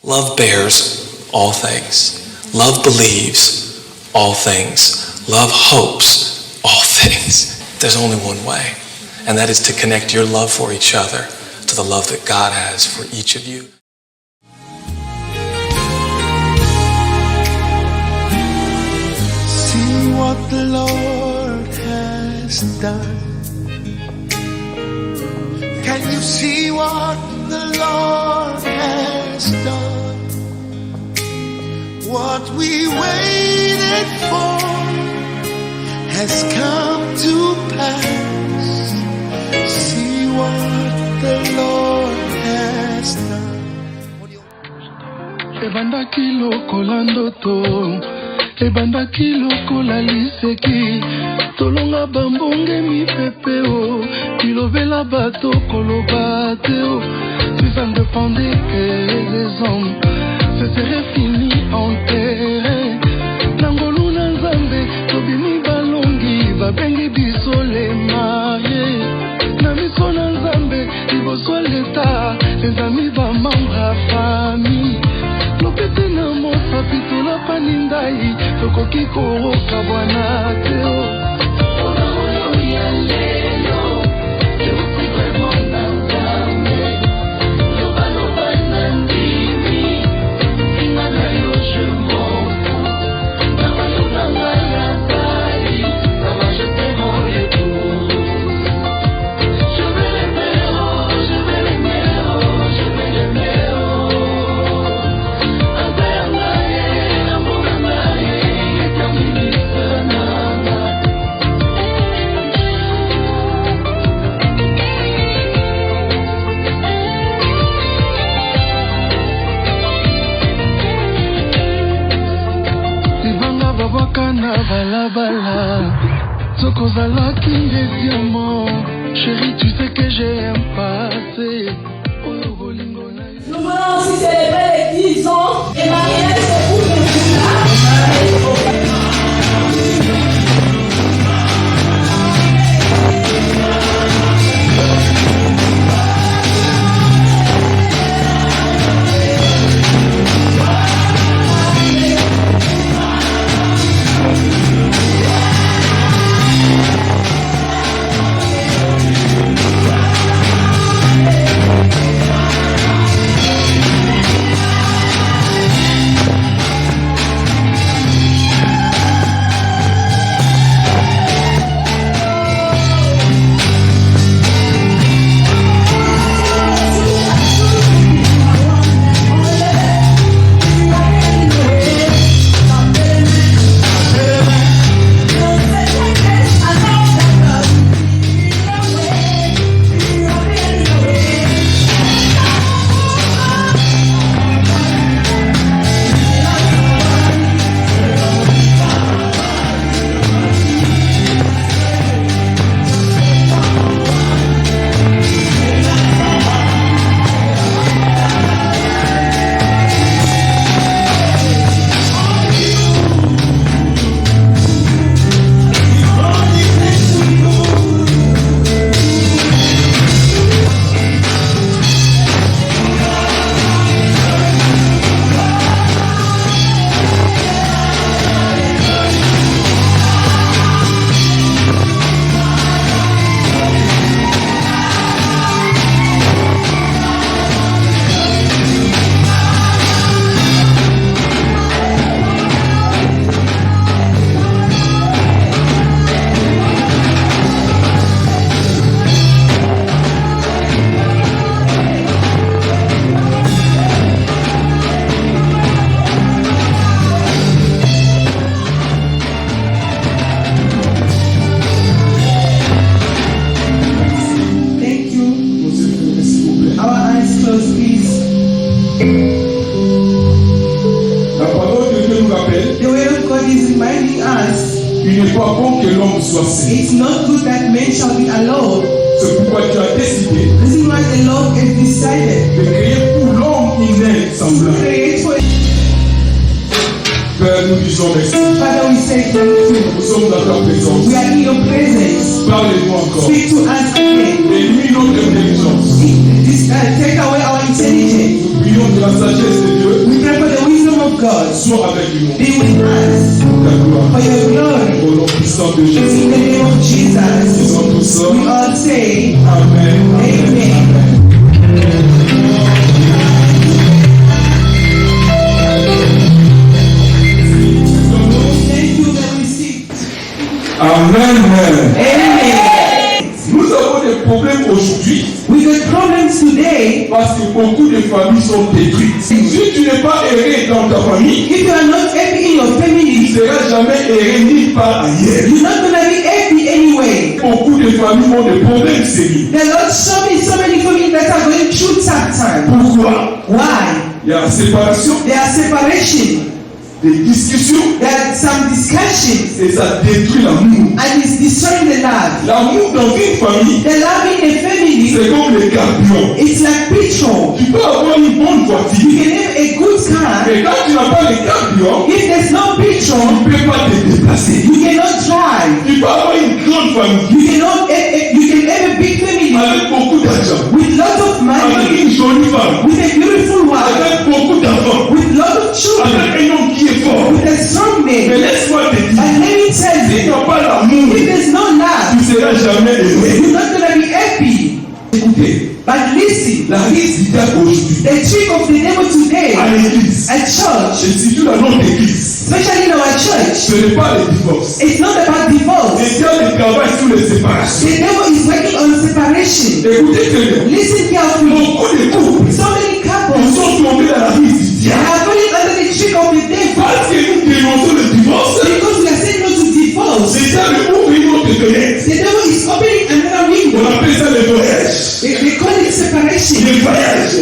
Love bears all things. Love believes all things. Love hopes all things. There's only one way, and that is to connect your love for each other to the love that God has for each of you. See what the Lord has done. Can you see what the Lord has done? What we waited for has come to pass. See what the Lord has done. Ebandaki lokola ndoto, ebandaki lokola liseki, tolonga bambonge mipepeo, kilobela bato koloba teo, vivant de pendant que les hommes se seraient finis enterrés. Nangolu na nzambe, tobimi balongi, babengi biso les mariés. Na miso na nzambe, liboso l'État, les amis ba membre à famille. Lopete na mosa pitola panindai, tokoki koroka bwana teo. Chérie, tu sais que j'ai un passé. Nous voulons aussi célébrer les 10 ans et mariage de vous. It's not good that men shall be alone. C'est pourquoi tu as décidé This is why the Lord has decided de créer pour l'homme une aide semblable. Père, nous disons merci. Father, we say thank you. Nous sommes dans ta présence. We are in your presence. Parlez-nous encore. Speak to us again. Réunis notre intelligence. Take away our intelligence. Nous prions de la sagesse de Dieu. God Sois avec nous. be with us Pour ta gloire. for your glory. Au nom puissant de Jésus. In the name of Jesus, Disons tous we all say, Amen. Amen. Thank you that we see. Amen. Amen. Nous avons des problèmes aujourd'hui We got problems today. parce que beaucoup de familles sont détruites. Si tu n'es pas erré dans ta famille, If you are not happy in your tu ne family, seras jamais erré nulle part ailleurs. you're not gonna be happy anyway. Beaucoup de familles ont des problèmes sérieux. There are so many families that are going through tough time. Pourquoi? Why? Il y a séparation, There are separation. des discussions There are some discussions, et ça détruit l'amour. and it's destroying the love. L'amour dans une famille, The love in a family, c'est comme le carburant. it's like petrol. Tu peux avoir une bonne You voiture, can have a good car. mais quand tu n'as pas le carburant, If there's no tu petrol, ne peux pas te déplacer. you cannot drive. Tu peux avoir une grande famille You can have a big family avec beaucoup d'argent, with lot of avec money, une jolie femme, with a beautiful wife, avec beaucoup d'enfants, with lot of children, avec un homme qui est fort. with a strong Mais man. laisse-moi te dire, But let me tell si tu you, n'as pas l'amour, if there's no love, tu ne seras jamais heureux. you're not gonna be happy. Écoutez, But listen, la risque du diable aujourd'hui the trick of the devil today à l'église, at church, et surtout dans notre église, especially in our church, ce n'est pas le divorce. it's not about divorce. Le diable travaille sur les séparations. The devil is working on separation. Écoutez très bien. Listen carefully. Beaucoup de couples So many ils couples sont tombés dans la risque du they diable. are falling under the trick of the devil Parce que nous dénonçons le divorce, because we are saying no to divorce. le diable ouvre une autre fenêtre. The devil is opening another On window. appelle ça le voyage. They call it separation. Le voyage.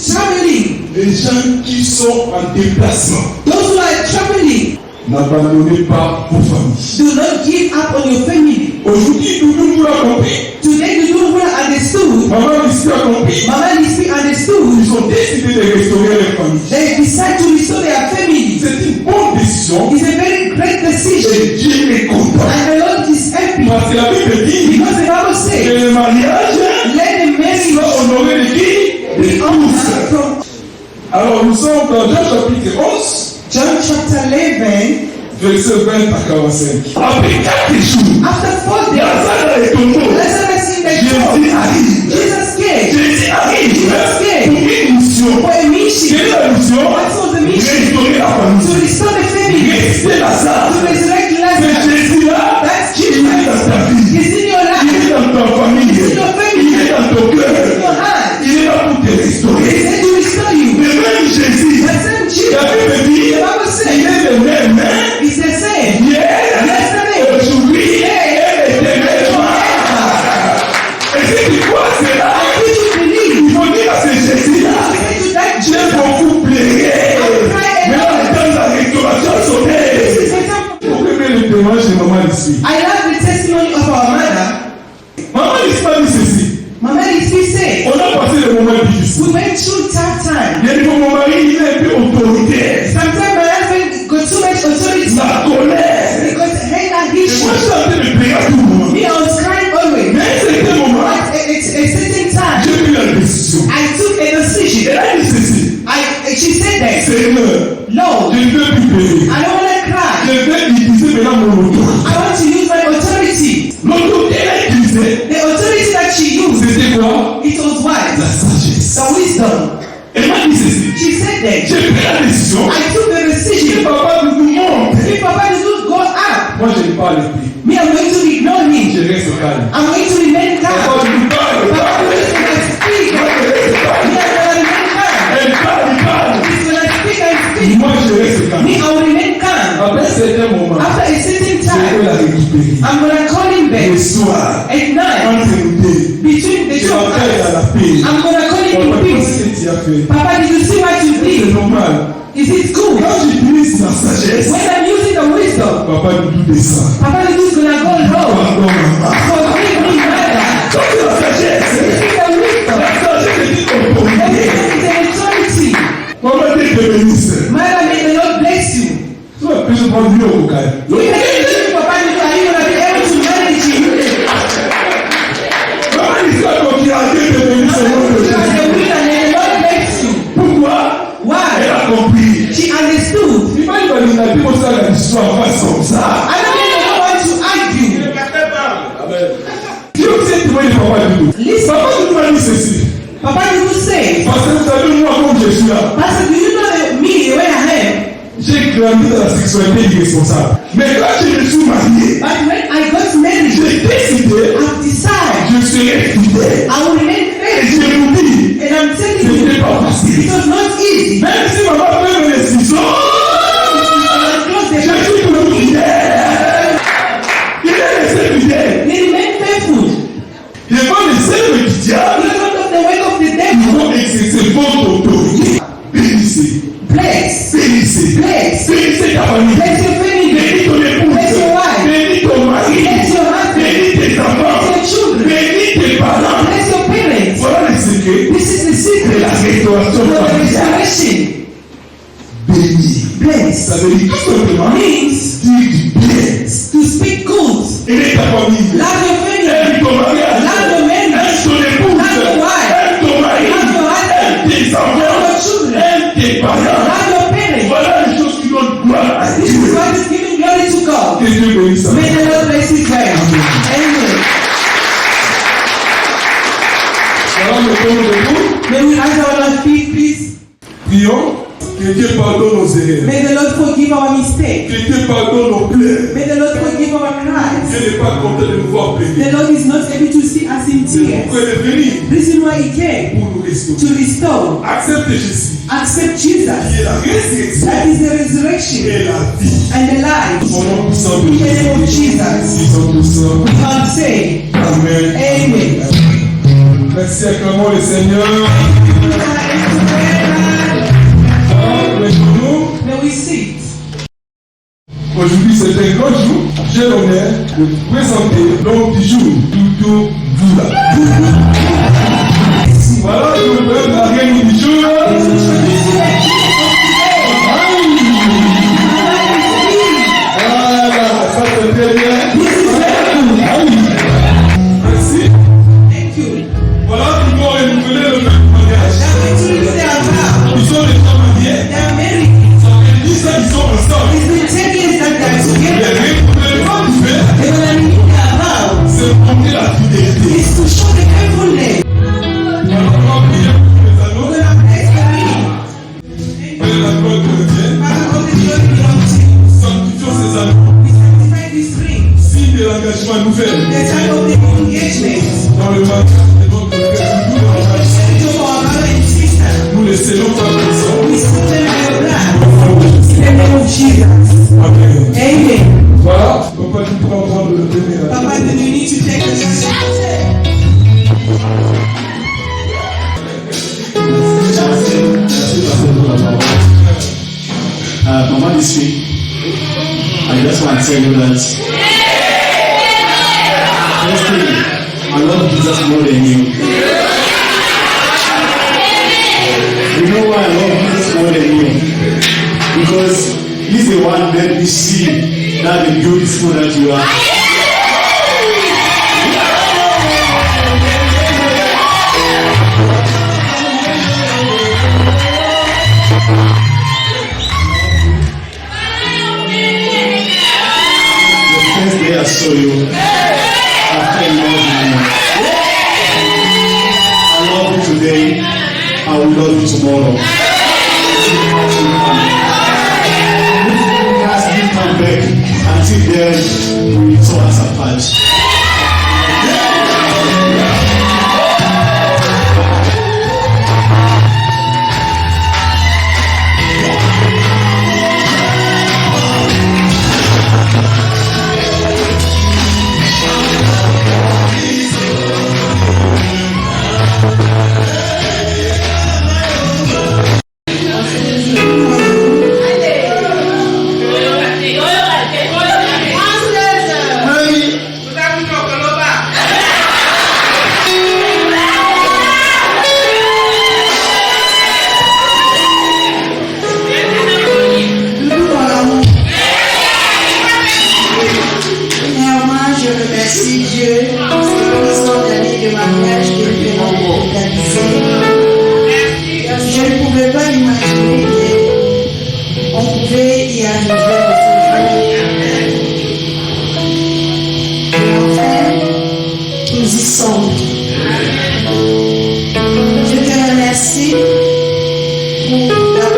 Traveling. Les gens qui sont en déplacement, Those who are traveling, n'abandonnez pas vos familles. do not give up on your family. Aujourd'hui, nous l'avons compris. Today, the people who are understood, Maman ici a compris. Mama Lispi understood, Ils ont décidé de restaurer leur famille. they decide to restore their family. C'est une bonne décision It's a very great decision. et Dieu est content. And the Lord is happy Parce que la Bible dit because the Bible que says, le mariage let the marriage soit honoré de qui? De be tous. honored from Alors nous sommes dans Jean chapitre 11, John chapter 11. verset 20 à 45. Après 4 jours, After 4 days, Lazare est tombé. Lazarus in the Jésus tomb. arrive. Jesus came Jésus arrive Yes. pour une mission. for a mission. Quelle est la mission? What was the mission? Restaurer la To famille. restore the family. Restaurer Lazare. To resurrect C'est Lazarus. Jésus-là. That's Il est Jesus. dans ta vie. He's in your Il life. est dans ta famille. In your family. Il est dans ton In cœur. your heart. Il est là pour te He restaurer. said to restore you. Mais même Jésus, The same Jesus. la Bible dit, The Bible il says est le même, hein? it's the same. Hier, Yesterday. aujourd'hui, et éternellement. Et si tu crois cela, Did you believe? il faut dire à ce Jésus-là, Say to that j'ai Jesus. beaucoup pleuré. Mais là, le temps de la restauration a sonné. This is the time. Vous pouvez le témoignage de maman ici. I love the testimony of our mother. Maman ici m'a dit ceci. Mama Lispi said, On a passé le moment difficile. we went through tough time. Il y a dit, mon mari, il est un peu autoritaire. Sometimes my husband got too much authority. La colère. Because hey, that Et issue. moi, je suis en train de pleurer à tout moment. Me, I was crying always. Mais à un certain moment, At a certain time, j'ai pris la décision. I took a decision. Elle a dit ceci. She said that, Seigneur, Lord, je ne veux plus pleurer. I don't want to cry. Je vais utiliser maintenant mon autorité. I want to use my authority. L'autorité qu'elle a utilisée, The authority that she used, c'était quoi? it was what? La sagesse. The wisdom. Elle m'a dit ceci. She said that. J'ai pris la décision. I took the Que decision. papa nous montre. If Papa does not go up, Moi, je ne parle plus. me, I'm going to ignore him. Je reste calme. I'm going to remain Papa calm. nous parle. Papa is going to speak. Moi, je reste Me, calme. I'm going to remain calm. Elle parle, il parle. He's going to speak and speak. Moi, je reste Me, calme. I will remain calm. Après un certain moment, After a certain je vais time, la récupérer. I'm going to call him Le back. soir, At night, entre nous deux, between the je two of l'appelle à us, la paix. I'm going to call him Papa, in qu'est-ce peace. que tu as fait? Papa, did you see what you C'est did? normal. Is it good? Quand j'utilise la sagesse, When I'm using the wisdom, papa nous descend. Papa is just going to go low. Pardon, maman. Forgive me, mother. Ça, c'est la sagesse. This is the wisdom. La sagesse est une The autorité. wisdom is an authority. Maman dit de bénisse. Mother, may the Lord bless you. Tu vas plus prendre mieux au cas. Even if you, Papa, are you going to be able to manage you? Maman dit ça quand il a dit de bénisse au nom de You are Jésus. the winner, may the Lord bless you. Pourquoi? Elle Why? a compris. She understood Parce que vous savez, moi, comme je suis là, Pastor, do you know that me, the way I am? j'ai grandi dans la sexualité irresponsable. Mais quand je me suis marié, But when I got married, j'ai décidé, I've decided je serai fidèle. I will remain Et faithful. je vous dis, And I'm telling ce you, n'est pas it facile. was not easy. Même si maman fait mes décisions, I closed the je door. suis toujours fidèle. Il est resté fidèle. They remain faithful. Il va laisser le diable. Because of the work of the Ils devil. vont exercer votre autorité. Bénissez. Bless. Bénissez. Bless. Bénissez ta famille. Bless your family. Bénis ton épouse. Bless your wife. Bénis ton mari. Bless your husband. Bénis tes enfants. Bless your children. Bénis tes parents. Bless your parents. Voilà le secret This is the de secret la restauration for the familiale. restoration. Bénis. Bless Ça veut dire tout simplement means dire du bien. to speak good. Aimer ta famille. Love your family. Aime ton mariage. Love your marriage. Aime ton épouse. Love your wife. Aime ton mari. Love your husband. Aime tes enfants. Love your children. Aime tes parents. Love your parents. Voilà les choses qui donnent gloire à This is Dieu. what is giving glory to God. Que Dieu bénisse ça. May the Lord bless His way. Amen. Voilà le temps de vous. May we rise on our feet, please. Prions. Que Dieu pardonne nos erreurs. May the Lord forgive our mistakes. Que Dieu pardonne nos plaies. May the Lord forgive our cries. Dieu n'est pas content de nous voir The plaider. Lord is not able to see us in C'est pourquoi tears. il est venu Reason why He came pour nous restaurer. to restore. Accepte Jésus, Accept qui Jesus. est la résurrection That is the resurrection et la vie. and the life. Au nom puissant de In the name of Jésus. Jesus, Puissant de sang. we can say, Amen. Amen. Merci, acclamons le Seigneur. May we sit. Aujourd'hui, c'est un grand jour. J'ai l'honneur de vous présenter l'homme du jour, Doudou Doula. Voilà, je vous présente la reine du jour. Voilà, ça c'est très bien. Merci. Thank you. Voilà, nous allons renouveler le même mariage. Now we truly say our vow. Ils sont déjà mariés. They are married. Ça fait 10 ans qu'ils sont ensemble. It's been 10 years that they are Mais together. renouvelement du fait, They will renew their vow. c'est montrer la fidélité. It's to show the faithfulness. Alors, on va prier pour les We're anneaux. going to bless the ring. Père, la gloire de Dieu. Father, all the glory belongs to you. Sanctifions ces anneaux. We sanctify this ring. Signe de l'engagement nouvel The time of the engagement. dans le mariage de notre frère. Nous, dans la marche, To our brother and sister. nous les scellons par le sang. We seal them by your blood. In the name of Jesus. Amen. Amen. Voilà, papa, tu pourras prendre le premier. Papa, then you need to take the church. Mama, this week, I just want to tell you that first thing, I love Jesus more than you. You know why I love Jesus more than you? Because He's the one that we see that the beautiful that you are. The first day I saw you, I fell in love with you. I love you today, I will love you tomorrow. As you come back, until then, we will talk.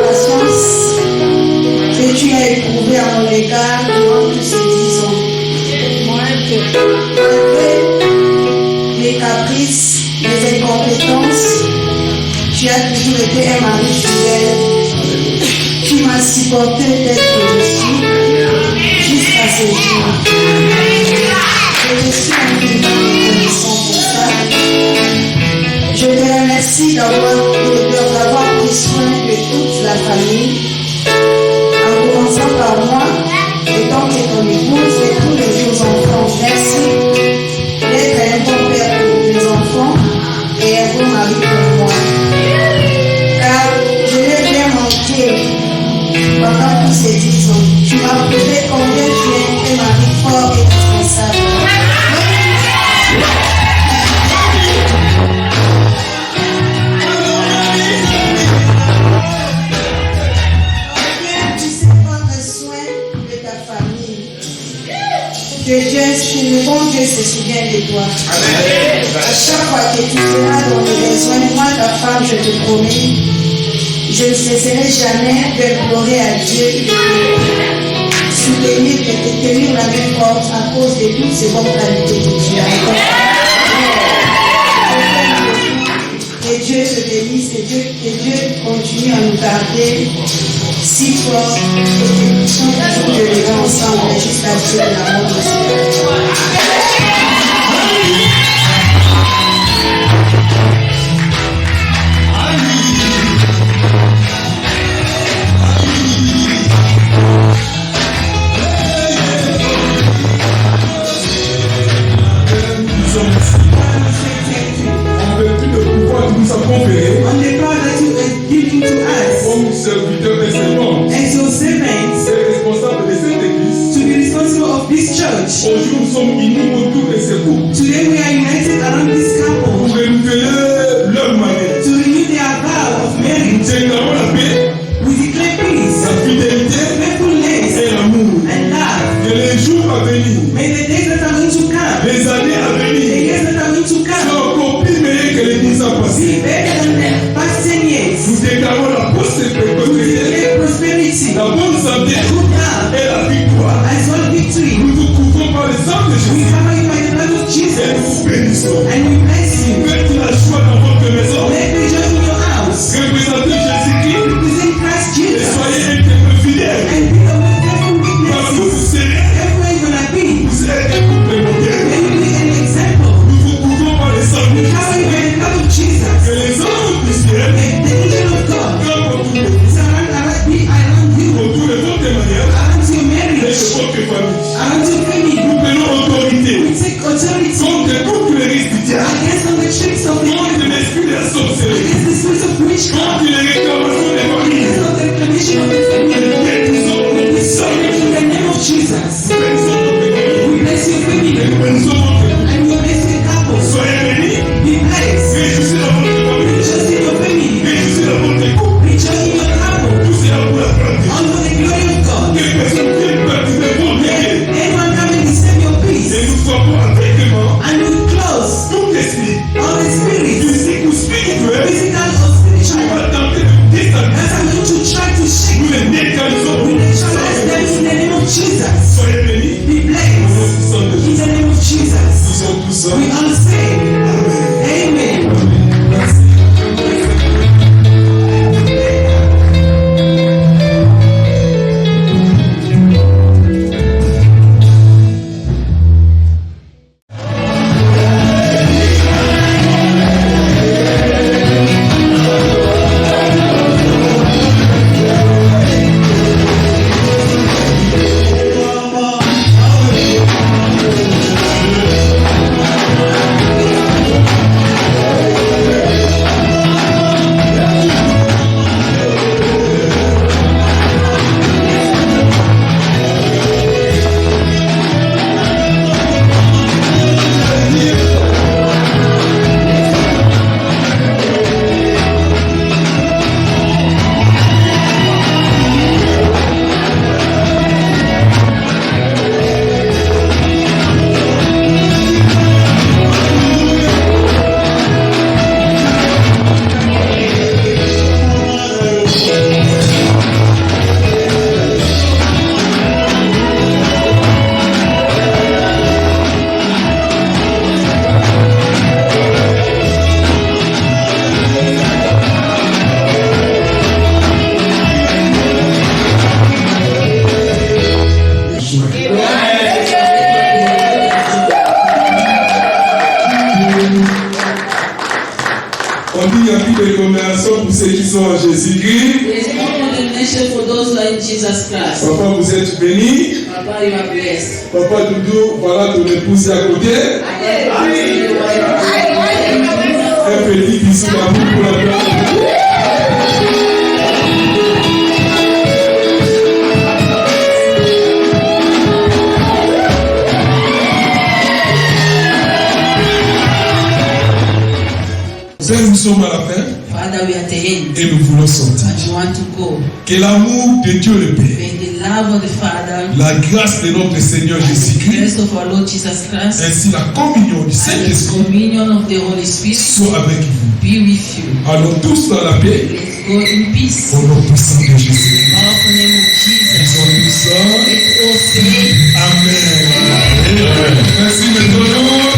patience que tu as éprouvée à mon égard durant tous ces 10 ans. Malgré mes caprices, mes incompétences, tu as toujours été un mari fidèle qui m'a supporté tel que je suis jusqu'à ce jour. Je suis infiniment reconnaissant pour ça. Je te remercie d'avoir pris soin de toute la famille, en commençant par moi, étant que ton épouse et tous les autres enfants. Merci d'être un bon père pour mes enfants et un bon mari pour moi. Car je l'ai bien manqué pendant tous ces 10 ans. Tu m'as prouvé combien tu es un mari fort et responsable. Que le bon Dieu se souvient de toi. Amen. À chaque fois que tu seras dans le besoin, moi, ta femme, je te promets, je ne cesserai jamais d'implorer à Dieu de te soutenir, de te tenir la main forte à cause de toutes ces bonnes qualités que tu as. Que Dieu te bénisse, que Dieu continue à nous garder si fort et que nous puissions toujours lever ensemble jusqu'à ce que la mort nous sépare. On the power that you are giving to us Comme serviteur et servant, as your servants c'est responsable de cette église. to be responsible of this church. Aujourd'hui, nous sommes unis autour de ces couples Today we are united around this couple pour renouveler leur mariage. to renew their vow of Nous marriage. déclarons la paix, We declare peace, la fidélité faithfulness, et l'amour. and love. Que les jours à venir, May the days that are going to come, les années à the venir, years that are going to soient come, encore plus meilleurs que les 10 ans be passés. better than the past 10 years. Nous déclarons la prospérité, Declare prosperity, la bonne santé good health, et la victoire. as well victory. Nous nous couvrons par le sang de We Jésus cover you by the blood of et Jesus, nous bénissons. and we bless you. Faites la joie dans votre maison. Let me join in your house. Représentez Jésus-Christ Represent Christ et Jesus, soyez un témoin fidèle. and be a faithful Parce que witness. vous serez, Everywhere you're gonna be, vous êtes un couple modèle. may you be an example. Nous vous couvrons par le sang de We cover you Jésus. by the blood of Jesus. Que les anges du ciel, And the angel of God comme autour de vous, be around you, autour de votre mariage around your et marriage, de votre famille. around your family. Nous prenons autorité We take authority contre tous les risques du diable, against all the tricks of the contre enemy, l'esprit de la sorcellerie, against the spirits of witchcraft, contre les réclamations des familles. against all the reclamation of the family. We serve in the name of Jesus. Bénissons notre famille. We bless your family, Et nous bénissons votre famille. and we bless your couple. Soyez bénis. Be blessed. Réjouissez dans votre famille. Rejoice in your family. Réjouissez dans votre couple. Rejoice in your couple. Tout cela pour la gloire de Dieu. All for the glory of God. Que personne vienne perturber votre bien. Anyone come and disturb your peace, Et nous frappons aveuglément and we close tout esprit all the spirits, physique ou spirituel physical or qui spiritual, va tenter de vous déstabiliser. that are going to try to shake Nous you. les neutralisons. We neutralize them in the name of Jesus. Soyez bénis. Be Au nom blessed puissant de in Jésus. the name of Nous Jesus. sommes tous We ensemble. all say, Amen. Merci. sont en Jésus-Christ. There is no condemnation for those who are in Jesus Christ. Papa, vous êtes béni. Papa, you are blessed. Papa Doudou, voilà ton épouse à côté. Un petit bisou d'amour pour la place. Père, nous sommes à la fin Father, we are at the end. et nous voulons sortir. And we want to go. Que l'amour de Dieu le Père, May the love of the Father, la grâce de notre Seigneur the Jésus-Christ, grace of our Lord Jesus Christ, ainsi la communion du and the Saint-Esprit communion of the Holy Spirit soit avec vous. be with you. Allons tous dans la paix Let's go in peace. au nom puissant de Jésus. Powerful name of Jesus. Disons tout ça. Let's all say, Amen. Amen. Merci maintenant.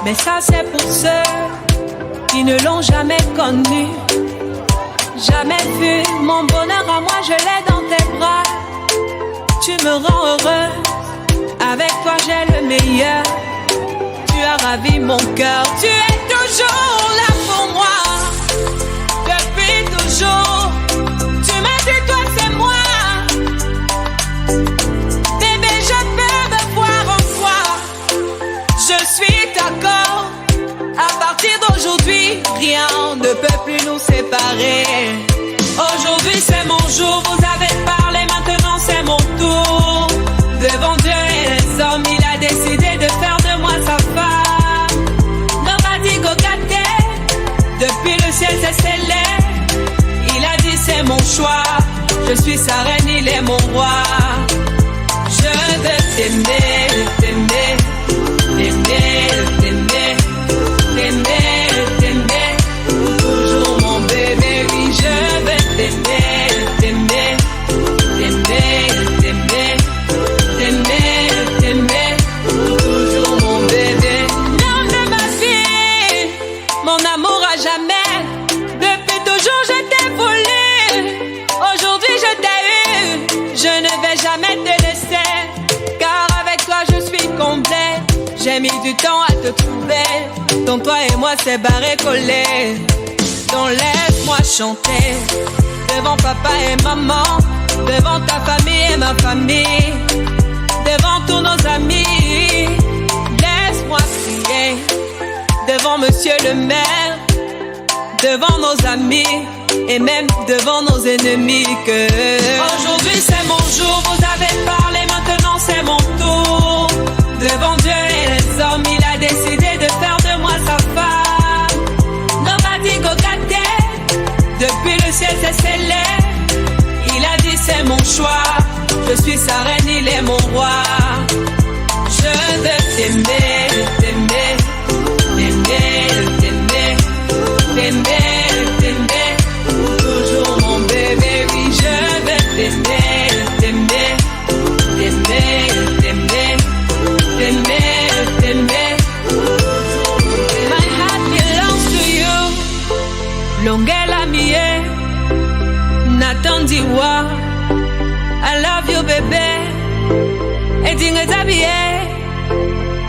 Mais ça c'est pour ceux qui ne l'ont jamais connu, jamais vu. Mon bonheur à moi je l'ai dans tes bras. Tu me rends heureux, avec toi j'ai le meilleur. Tu as ravi mon cœur, tu es toujours là pour moi. Depuis toujours, tu m'as dit toi c'est moi. Bébé je peux me voir en toi. Je suis d'accord, à partir d'aujourd'hui, rien ne peut plus nous séparer. Aujourd'hui c'est mon jour, vous avez parlé, maintenant c'est mon tour. Devant Dieu et les hommes, il a décidé de faire de moi sa femme. Nobody go got it. Depuis le ciel c'est scellé. Il a dit c'est mon choix. Je suis sa reine, il est mon roi. Je veux t'aimer, t'aimer, t'aimer, t'aimer, t'aimer, t'aimer. Toujours mon bébé, oui je veux t'aimer, t'aimer, t'aimer, t'aimer, t'aimer, t'aimer. Toujours mon bébé. Non de ma fille, mon amour à jamais. Depuis toujours je t'ai voulu. Aujourd'hui je t'ai eu. Je ne vais jamais te laisser, car avec toi je suis complet. J'ai mis du temps à te trouver. Donc toi et moi c'est barré collé. Donc laisse-moi chanter devant papa et maman, devant ta famille et ma famille, devant tous nos amis. Laisse-moi crier devant monsieur le maire, devant nos amis et même devant nos ennemis que aujourd'hui c'est mon jour, vous avez parlé, maintenant c'est mon tour. Devant Dieu et les hommes, il a décidé de faire de moi sa femme. Nobody go got there. Depuis le ciel c'est scellé. Il a dit c'est mon choix. Je suis sa reine, il est mon roi. Je veux t'aimer, t'aimer, t'aimer, t'aimer, t'aimer, t'aimer. Toujours mon bébé, oui, je veux t'aimer, t'aimer, t'aimer, t'aimer, t'aimer, t'aimer. My heart belongs to you. Longela mie, Nathan Diwa. I love you, bébé. Et dingue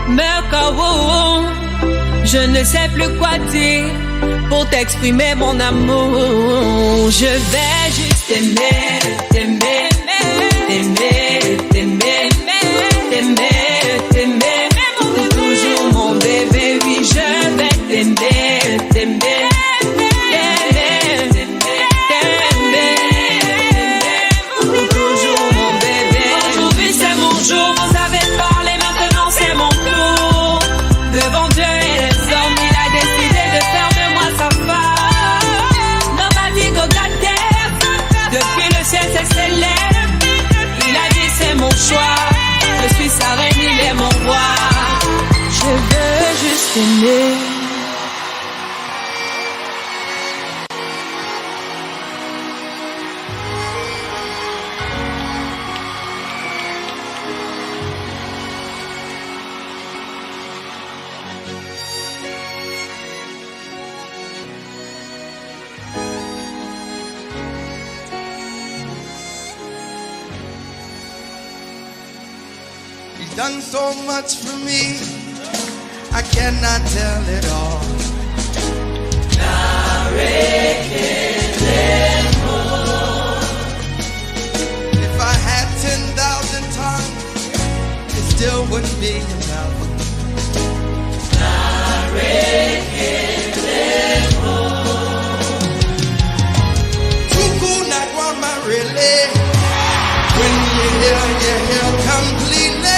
Merkawo. Je ne sais plus quoi dire pour t'exprimer mon amour. Je vais juste t'aimer, t'aimer, t'aimer, t'aimer, t'aimer, t'aimer. T'es toujours mon bébé, oui, je vais t'aimer, t'aimer. Il a dit c'est mon choix. Je suis sa reine, il est mon roi. Je veux juste aimer. He's done so much for me, I cannot tell it all. If I had 10,000 tongues, it still wouldn't be enough. Tuku not want my really. When you hear completely.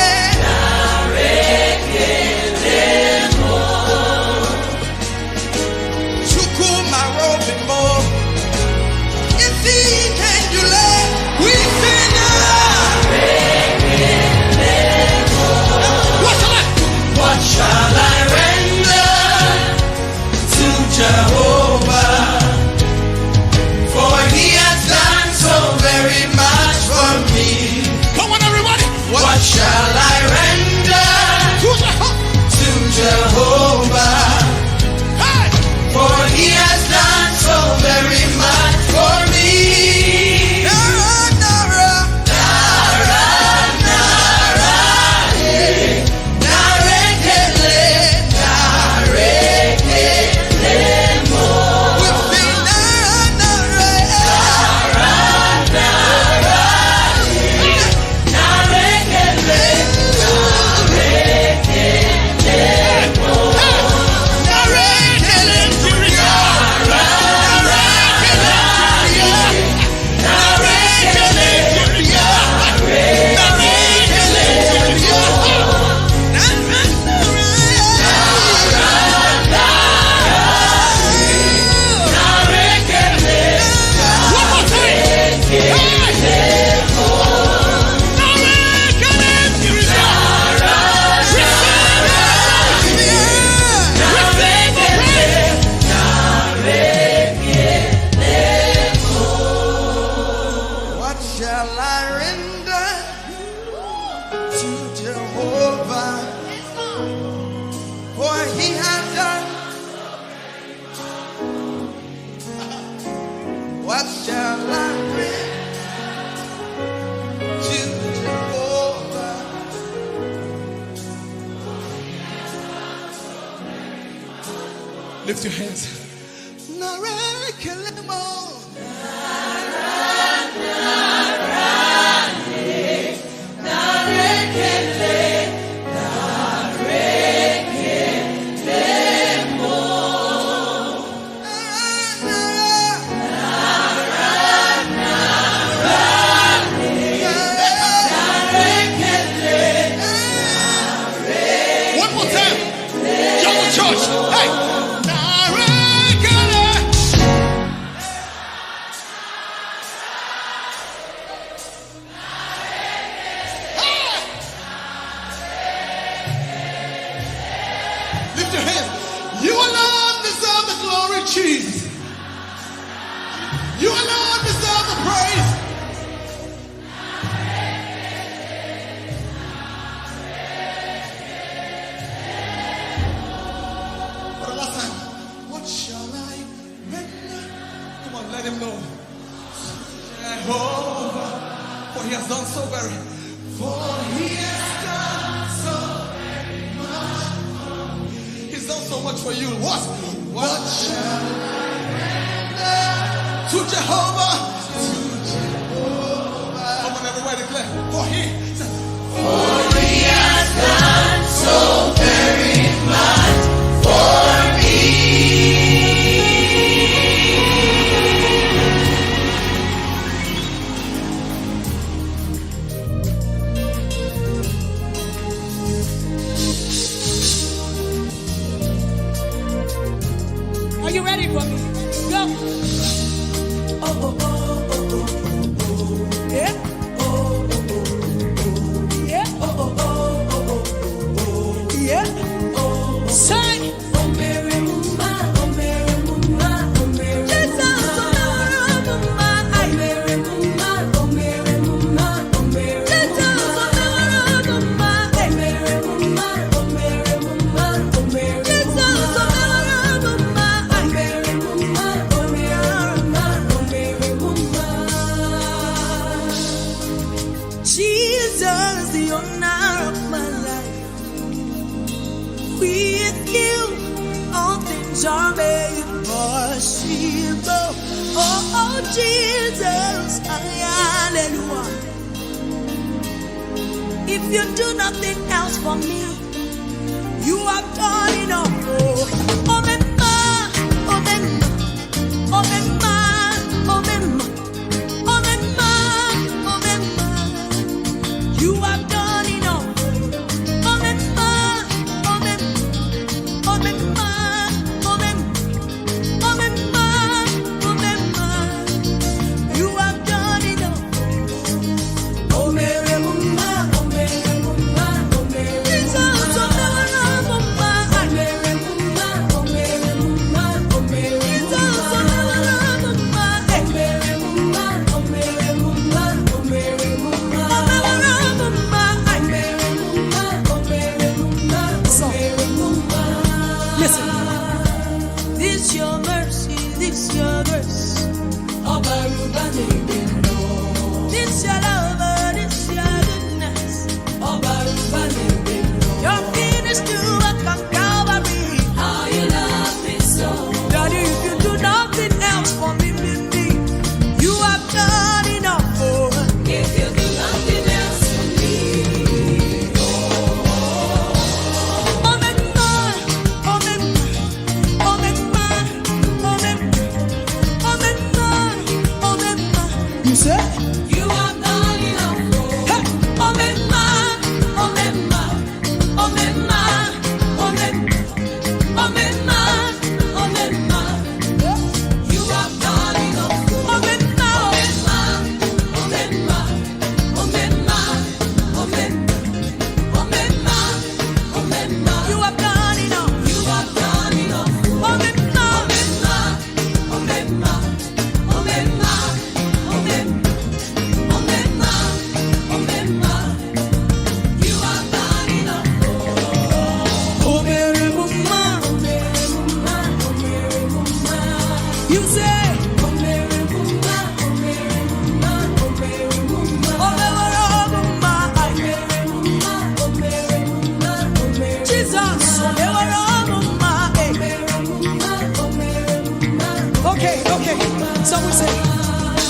Shall I render to Jehovah? For he has done so very much for me. Come on, everybody. What shall I render to Jehovah? Hey. For he has done so very much for me. What shall I render to Jehovah? Lift your hands. One more time. Young church. Hey. Lift your hands. You alone deserve the glory, Jesus. You alone deserve the praise. For the last time, what shall I render? Come on, let him know. Jehovah, for he has done so very. For he has done so very much. He's done so much for you. What shall I render to Jehovah? To Jehovah. Come on, everybody declare. For he has done so very much for me. Are you ready for me? Go. Oh, oh, oh, oh, oh, oh, oh. Yeah. Oh, oh, oh, oh, oh. Yeah. Oh, oh, oh, oh, oh, oh. Yeah. Oh, say. Oh, Mary, Mama, oh, Mary, Mama, oh, Mary, Jesus, oh, Mama, oh, Mary, Mama, oh, Mary, Mama, oh, Mary, Jesus, oh, Mama, oh, Mary, Mama, oh, Mary, Mama, oh, Mary, Jesus, oh, Jesus, the honor of my life. With you, all things are made possible. Oh, Jesus, hallelujah. If you do nothing else for me, you have done enough. Oh, Mema, oh, Mema, oh, Mema, oh, Mema, oh, Mema, oh, Mema. You have done enough. Oh, Mema, oh, Mema, oh, Mema, oh, Mema, oh, Mema, oh, Mema. You have done enough. Oh, Mary, Mama, oh, Mary, Mama, oh, Mary, Jesus, oh, Mama, Mama, oh, Mary, Mama, oh, Mary, Mama, oh, Mary, Jesus, oh, Mama, Mama, oh, Mary, Mama, oh, Mary, Mama, oh, Mary, Mama, listen, this your mercy, this your grace. This your love, this your goodness. Your finished to work on Calvary. How you love me so. Daddy, if you do nothing else for me, you have done enough for. If you do nothing else for me, you say you have done enough. Hey, oh, Mema, oh, Mema, oh, Mema, oh, Mema, oh, Mema, oh, Mema. You have done enough. Oh, Mema, oh, Mema, oh, Mema, oh, Mema, oh, Mema, oh, Mema. You have done enough. You have done enough. Oh, Mema, oh, Mema, oh, Mema, oh, Mema. Jesus, Okay. Someone say,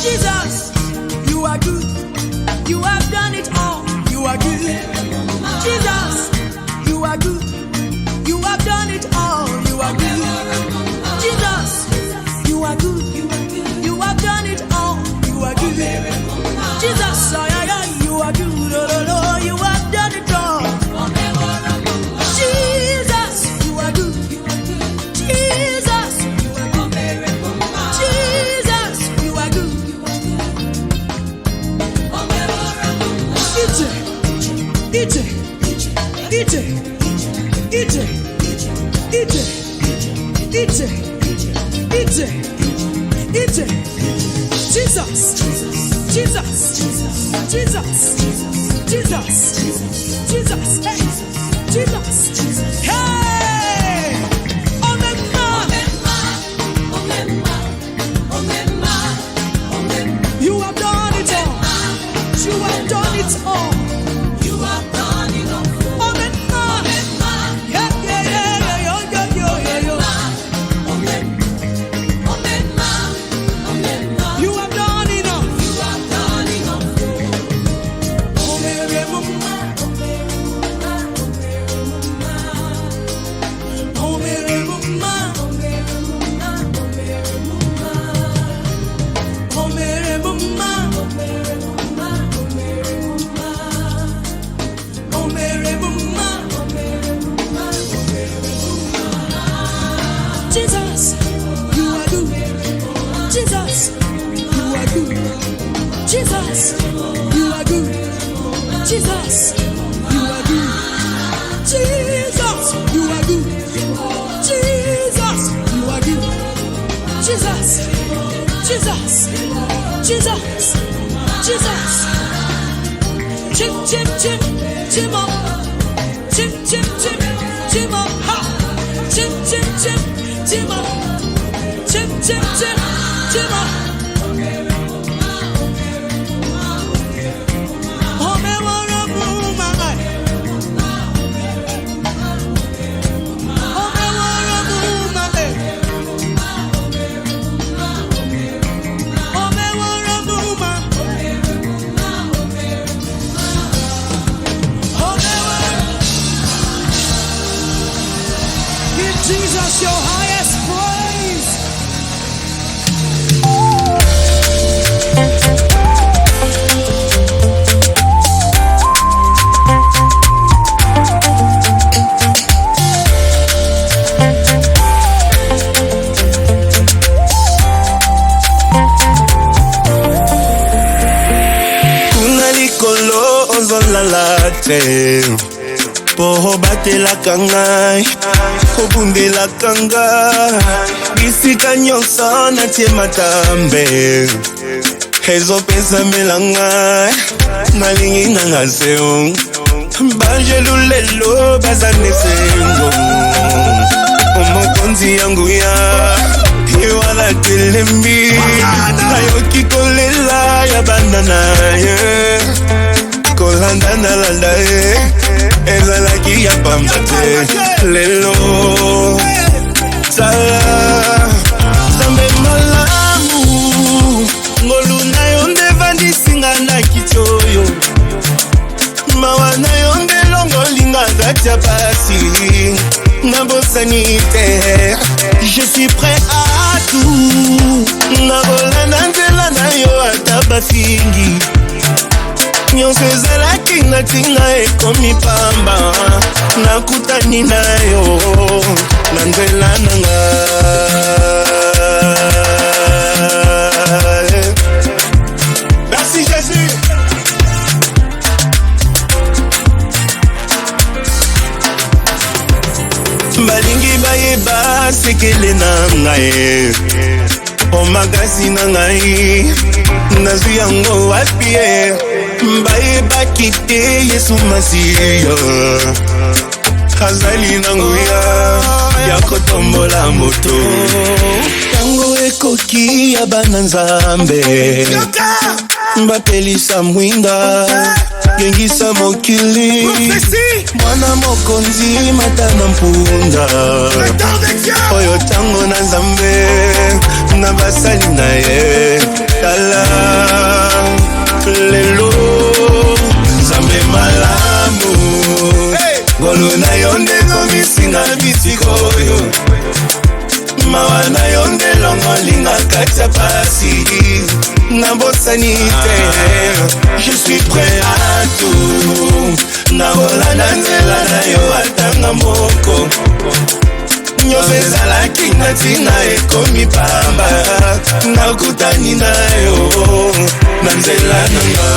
Jesus, you are good. You have done it all. You are good. Jesus, you are good. You have done it all. You are good. Jesus, you are good. You have done it all. You are good. Jesus, you are good. You have done it all. Jesus, you are good. Jesus, you are good. Jesus, you are good. Jesus. Hey! You have done it all. You have done it all. You have done it all. You have done it all. Jesus, you are good. Jesus, you are good. Jesus, you are good. Jesus, you are good. Jesus, you are good. Jesus, you are good. Jesus, Jesus, Jesus, Jesus. Chim, chim, chim, chim up. Chim, chim, chim, chim up. Ha. Chim, chim, chim, chim up. Chim, chim, chim, chim up. Jesus, your highest praise. Kuna likolo ozolalate poho batelaka ngai obundelaka ngai bisika nyonso natie matambe ezopesamela ngai nalingi nanga seo banjelu lelo baza nesengo omokonzi yangu ya ewala telembi nayoki kolela ya banda na ye kolanda nalanda ye ezalaki ya pamba te lelo sala zambe malamu ngolu na yo nde vandisinga na kitoyo mawa na yo nde longolinga zatia pasi nabosani te je suis prêt à tout nabolanda nzela na yo ata bafingi nyonso ezalaki natinga ekomi pamba nakutani na yo na nzela nanga merci Jésus. Balingi bayeba sekele na ngai o magasi na ngai nazwi yango wapi bayebaki te Yesu Masiya azali nangu ya kotombola moto yango ekoki ya bana nzambe bapelisa mwinda gengisa mokili mwana mokonzi mata na mpunda oyo tango na nzambe na na basali na ye tala lelo nzambe malamu ngolu na yo nde komisinga bitikoyo mawa na yo nde longolinga kati ya pasi nabosani te je suis prêt à tout nakolanda nzela na yo atanga moko nyonso ezalaki na ntina ekomi pamba nakutani na yo na nzela nanga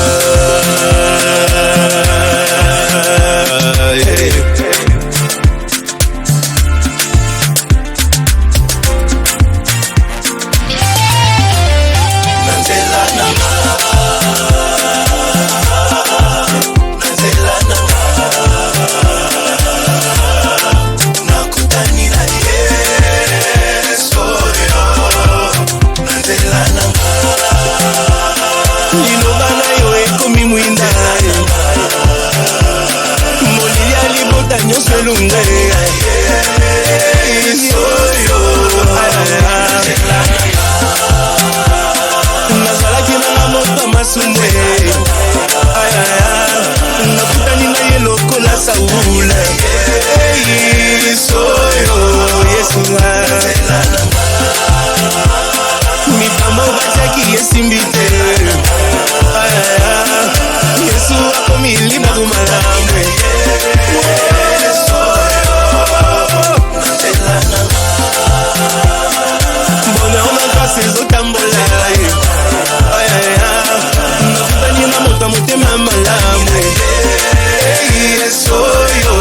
nazalaki nanga moto masumwe nakutani na ye lokola saula soyo yesunga mitambo batiaki esimbi te yesu akomi libaku malamu bonheur na grâce ezotambola nakutani na moto motema malamu soyo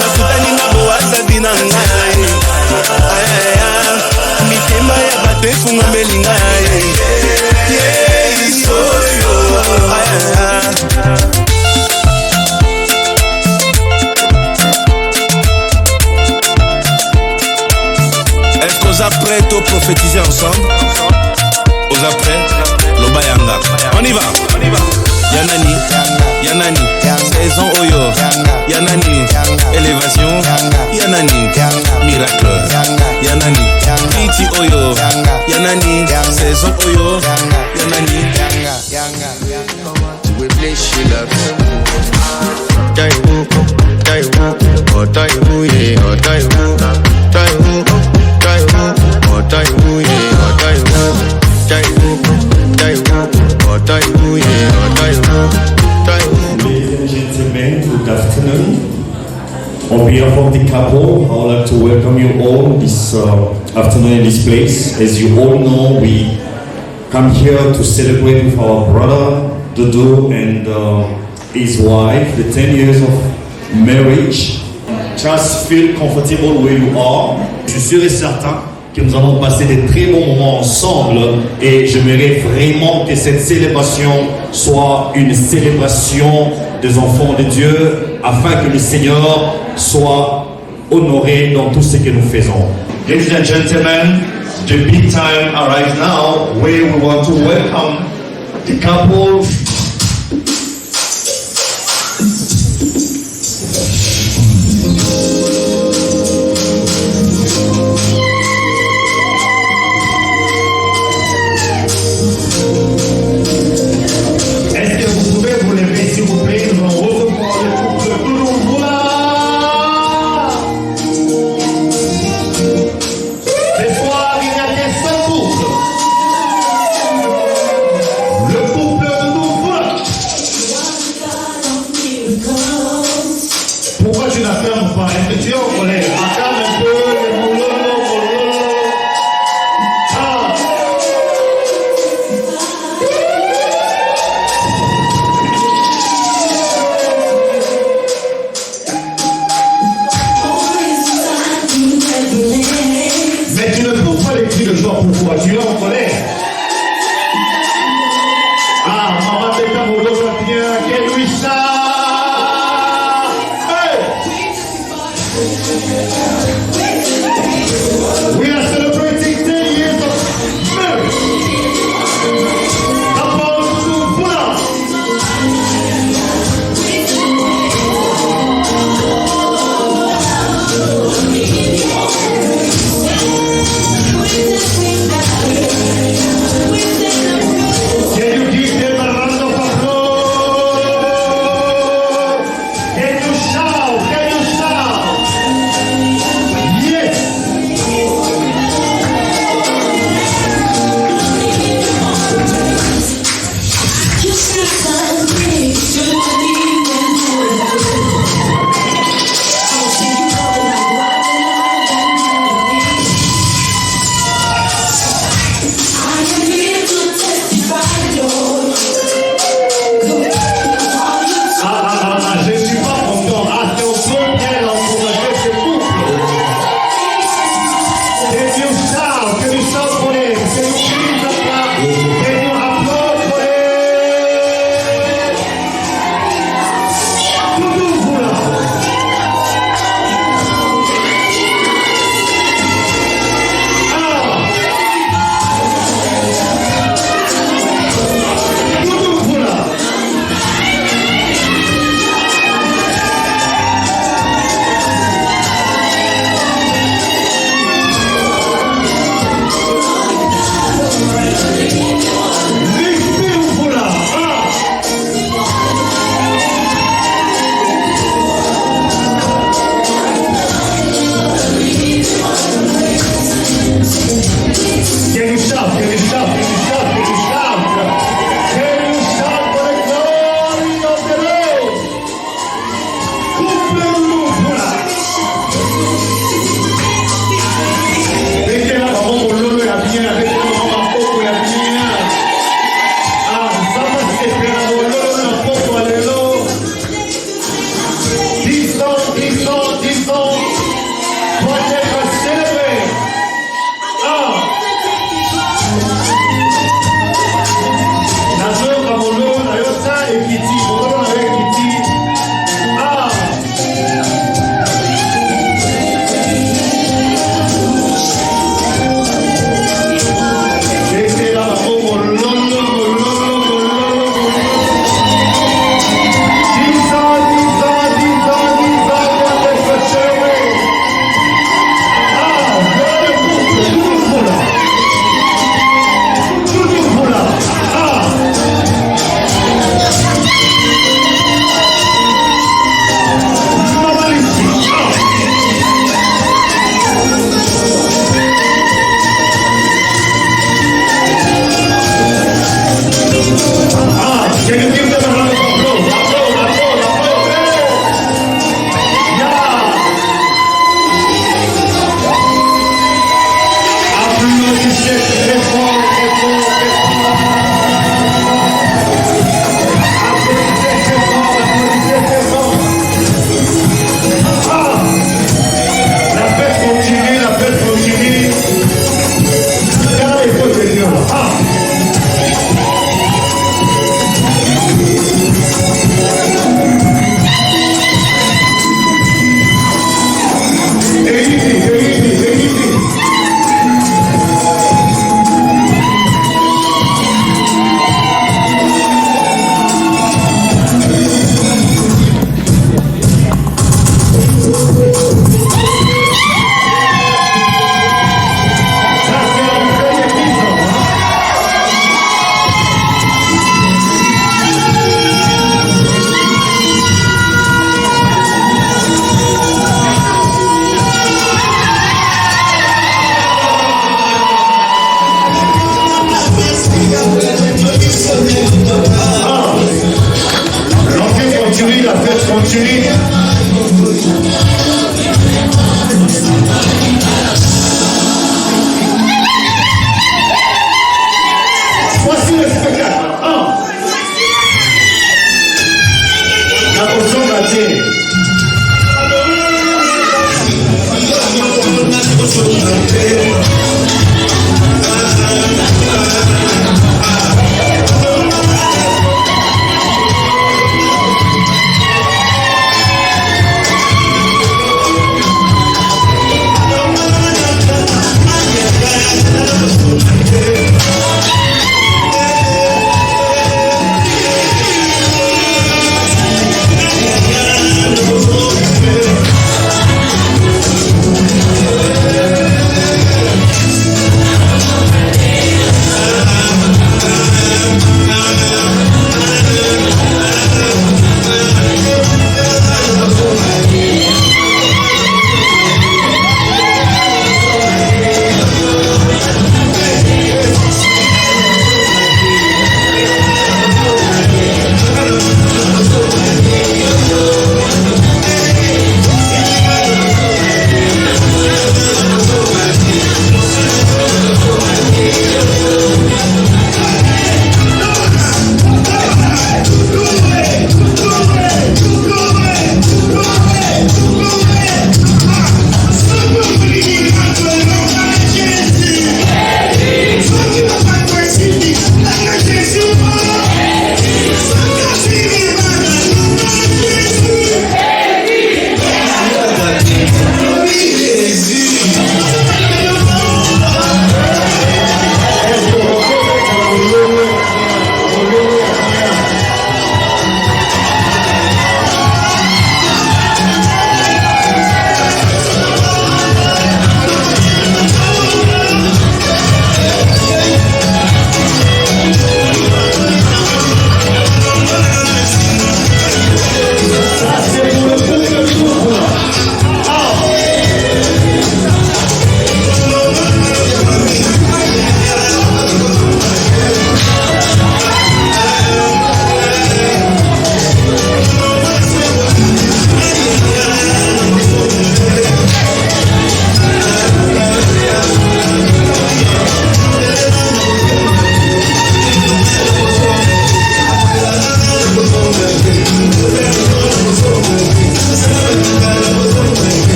nakutani na boazabi na ngai mitema ya bato efungambeli ngai soyo est-ce qu'on a prêt à prophétiser ensemble? On a prêt? Lobayanga. On y va. Yanani, Yanani, saison Oyo, Yanani, élévation, Yanani, miracle, Yanani, Iti Oyo, Yanani, saison Oyo, Yanani, we bless you love. Taiwu, Taiwu, oh Taiwu, yeah, oh Taiwu, Taiwu, Taiwu, oh Taiwu, yeah, oh Taiwu, Taiwu, Taiwu, oh Taiwu, yeah, oh Taiwu, Taiwu. Ladies and gentlemen, good afternoon. On behalf of the couple, I would like to welcome you all this afternoon in this place. As you all know, we come here to celebrate with our brother Dodo and his wife, the 10 years of marriage. Just feel comfortable where you are. Je suis sûr et certain que nous allons passer des très bons moments ensemble et j'aimerais vraiment que cette célébration soit une célébration des enfants de Dieu afin que le Seigneur soit honoré dans tout ce que nous faisons. Ladies and gentlemen, the big time arrives now where we want to welcome the couple. Come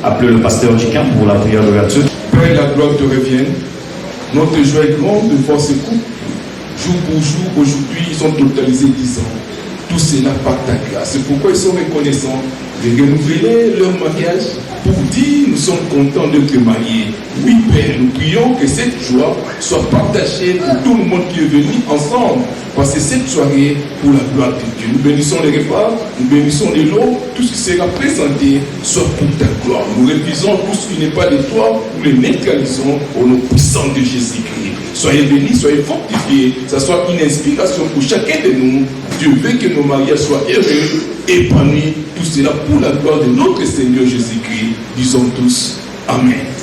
Appeler le pasteur du camp pour la prière d'ouverture. Père, la gloire te revienne. Notre joie est grande de voir ce couple. Jour pour jour, aujourd'hui, ils ont totalisé 10 ans. Tout cela par ta grâce. C'est pourquoi ils sont reconnaissants de renouveler leur mariage pour dire nous sommes contents d'être mariés. Oui, Père, nous prions que cette joie soit partagée pour tout le monde qui est venu ensemble. Parce que cette soirée, pour la gloire de Dieu, nous bénissons les repas, nous bénissons les lots, tout ce qui sera présenté soit pour ta gloire. Nous refusons tout ce qui n'est pas de toi, nous les neutralisons au nom puissant de Jésus-Christ. Soyez bénis, soyez fortifiés, que ce soit une inspiration pour chacun de nous. Dieu veut que nos mariages soient heureux, épanouis, tout cela pour la gloire de notre Seigneur Jésus-Christ. Disons tous Amen.